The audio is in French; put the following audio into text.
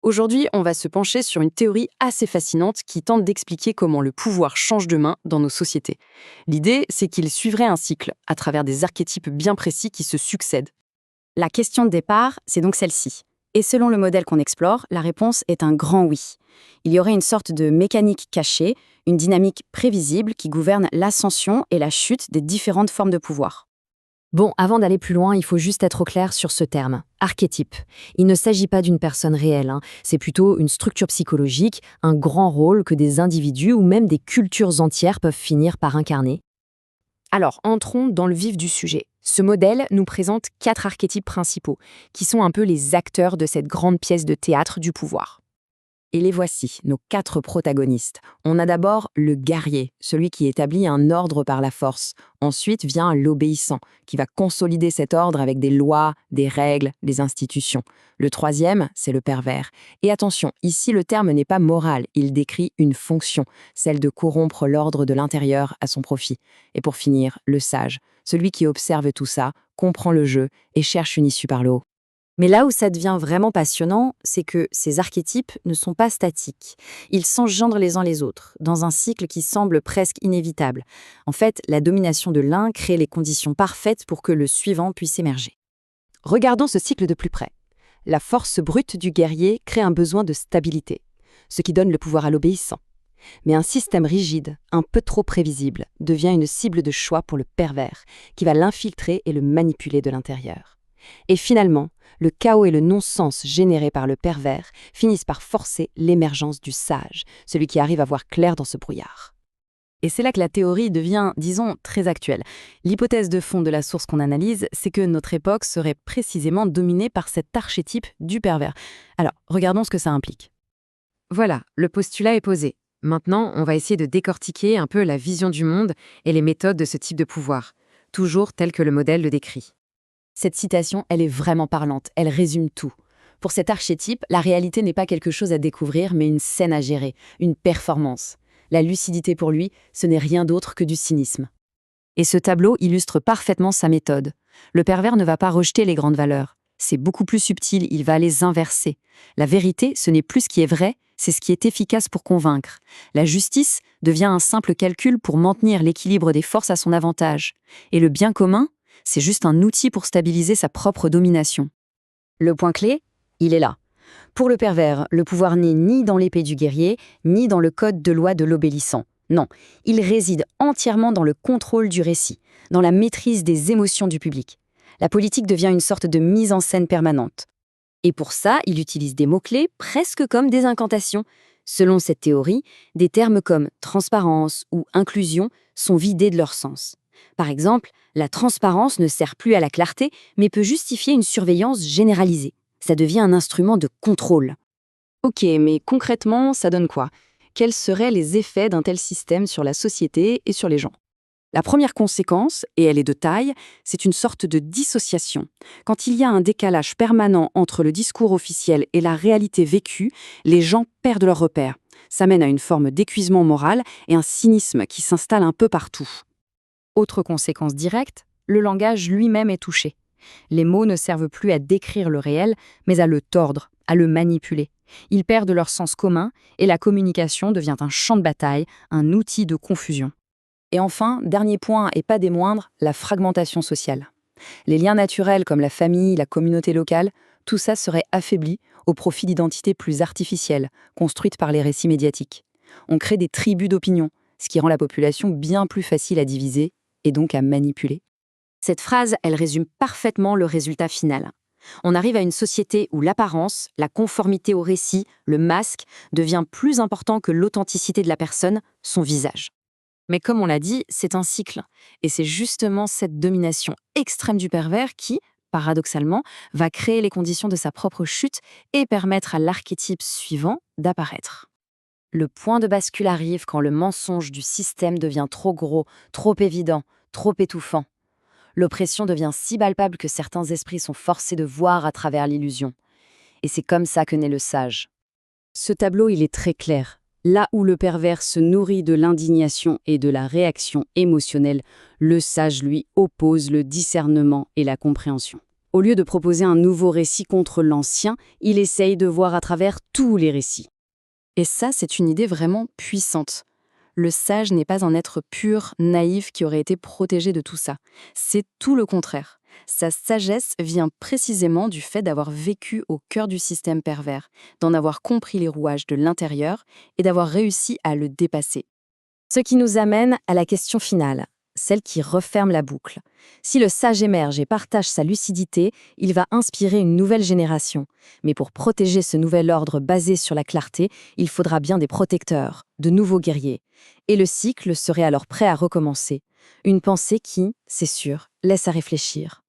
Aujourd'hui, on va se pencher sur une théorie assez fascinante qui tente d'expliquer comment le pouvoir change de main dans nos sociétés. L'idée, c'est qu'il suivrait un cycle, à travers des archétypes bien précis qui se succèdent. La question de départ, c'est donc celle-ci. Et selon le modèle qu'on explore, la réponse est un grand oui. Il y aurait une sorte de mécanique cachée, une dynamique prévisible qui gouverne l'ascension et la chute des différentes formes de pouvoir. Bon, avant d'aller plus loin, il faut juste être au clair sur ce terme, archétype. Il ne s'agit pas d'une personne réelle, c'est plutôt une structure psychologique, un grand rôle que des individus ou même des cultures entières peuvent finir par incarner. Alors, entrons dans le vif du sujet. Ce modèle nous présente 4 archétypes principaux, qui sont un peu les acteurs de cette grande pièce de théâtre du pouvoir. Et les voici, nos 4 protagonistes. On a d'abord le guerrier, celui qui établit un ordre par la force. Ensuite vient l'obéissant, qui va consolider cet ordre avec des lois, des règles, des institutions. Le troisième, c'est le pervers. Et attention, ici le terme n'est pas moral, il décrit une fonction, celle de corrompre l'ordre de l'intérieur à son profit. Et pour finir, le sage, celui qui observe tout ça, comprend le jeu et cherche une issue par le haut. Mais là où ça devient vraiment passionnant, c'est que ces archétypes ne sont pas statiques. Ils s'engendrent les uns les autres, dans un cycle qui semble presque inévitable. En fait, la domination de l'un crée les conditions parfaites pour que le suivant puisse émerger. Regardons ce cycle de plus près. La force brute du guerrier crée un besoin de stabilité, ce qui donne le pouvoir à l'obéissant. Mais un système rigide, un peu trop prévisible, devient une cible de choix pour le pervers, qui va l'infiltrer et le manipuler de l'intérieur. Et finalement, le chaos et le non-sens générés par le pervers finissent par forcer l'émergence du sage, celui qui arrive à voir clair dans ce brouillard. Et c'est là que la théorie devient, disons, très actuelle. L'hypothèse de fond de la source qu'on analyse, c'est que notre époque serait précisément dominée par cet archétype du pervers. Alors, regardons ce que ça implique. Voilà, le postulat est posé. Maintenant, on va essayer de décortiquer un peu la vision du monde et les méthodes de ce type de pouvoir, toujours tel que le modèle le décrit. Cette citation, elle est vraiment parlante, elle résume tout. Pour cet archétype, la réalité n'est pas quelque chose à découvrir, mais une scène à gérer, une performance. La lucidité pour lui, ce n'est rien d'autre que du cynisme. Et ce tableau illustre parfaitement sa méthode. Le pervers ne va pas rejeter les grandes valeurs. C'est beaucoup plus subtil, il va les inverser. La vérité, ce n'est plus ce qui est vrai, c'est ce qui est efficace pour convaincre. La justice devient un simple calcul pour maintenir l'équilibre des forces à son avantage. Et le bien commun, c'est juste un outil pour stabiliser sa propre domination. Le point clé, il est là. Pour le pervers, le pouvoir n'est ni dans l'épée du guerrier, ni dans le code de loi de l'obéissant. Non, il réside entièrement dans le contrôle du récit, dans la maîtrise des émotions du public. La politique devient une sorte de mise en scène permanente. Et pour ça, il utilise des mots-clés presque comme des incantations. Selon cette théorie, des termes comme transparence ou inclusion sont vidés de leur sens. Par exemple, la transparence ne sert plus à la clarté, mais peut justifier une surveillance généralisée. Ça devient un instrument de contrôle. Ok, mais concrètement, ça donne quoi? Quels seraient les effets d'un tel système sur la société et sur les gens? La première conséquence, et elle est de taille, c'est une sorte de dissociation. Quand il y a un décalage permanent entre le discours officiel et la réalité vécue, les gens perdent leurs repères. Ça mène à une forme d'épuisement moral et un cynisme qui s'installe un peu partout. Autre conséquence directe, le langage lui-même est touché. Les mots ne servent plus à décrire le réel, mais à le tordre, à le manipuler. Ils perdent leur sens commun et la communication devient un champ de bataille, un outil de confusion. Et enfin, dernier point et pas des moindres, la fragmentation sociale. Les liens naturels comme la famille, la communauté locale, tout ça serait affaibli au profit d'identités plus artificielles, construites par les récits médiatiques. On crée des tribus d'opinion, ce qui rend la population bien plus facile à diviser et donc à manipuler. Cette phrase, elle résume parfaitement le résultat final. On arrive à une société où l'apparence, la conformité au récit, le masque, devient plus important que l'authenticité de la personne, son visage. Mais comme on l'a dit, c'est un cycle. Et c'est justement cette domination extrême du pervers qui, paradoxalement, va créer les conditions de sa propre chute et permettre à l'archétype suivant d'apparaître. Le point de bascule arrive quand le mensonge du système devient trop gros, trop évident, trop étouffant. L'oppression devient si palpable que certains esprits sont forcés de voir à travers l'illusion. Et c'est comme ça que naît le sage. Ce tableau, il est très clair. Là où le pervers se nourrit de l'indignation et de la réaction émotionnelle, le sage, lui, oppose le discernement et la compréhension. Au lieu de proposer un nouveau récit contre l'ancien, il essaye de voir à travers tous les récits. Et ça, c'est une idée vraiment puissante. Le sage n'est pas un être pur, naïf, qui aurait été protégé de tout ça. C'est tout le contraire. Sa sagesse vient précisément du fait d'avoir vécu au cœur du système pervers, d'en avoir compris les rouages de l'intérieur et d'avoir réussi à le dépasser. Ce qui nous amène à la question finale, celle qui referme la boucle. Si le sage émerge et partage sa lucidité, il va inspirer une nouvelle génération. Mais pour protéger ce nouvel ordre basé sur la clarté, il faudra bien des protecteurs, de nouveaux guerriers. Et le cycle serait alors prêt à recommencer. Une pensée qui, c'est sûr, laisse à réfléchir.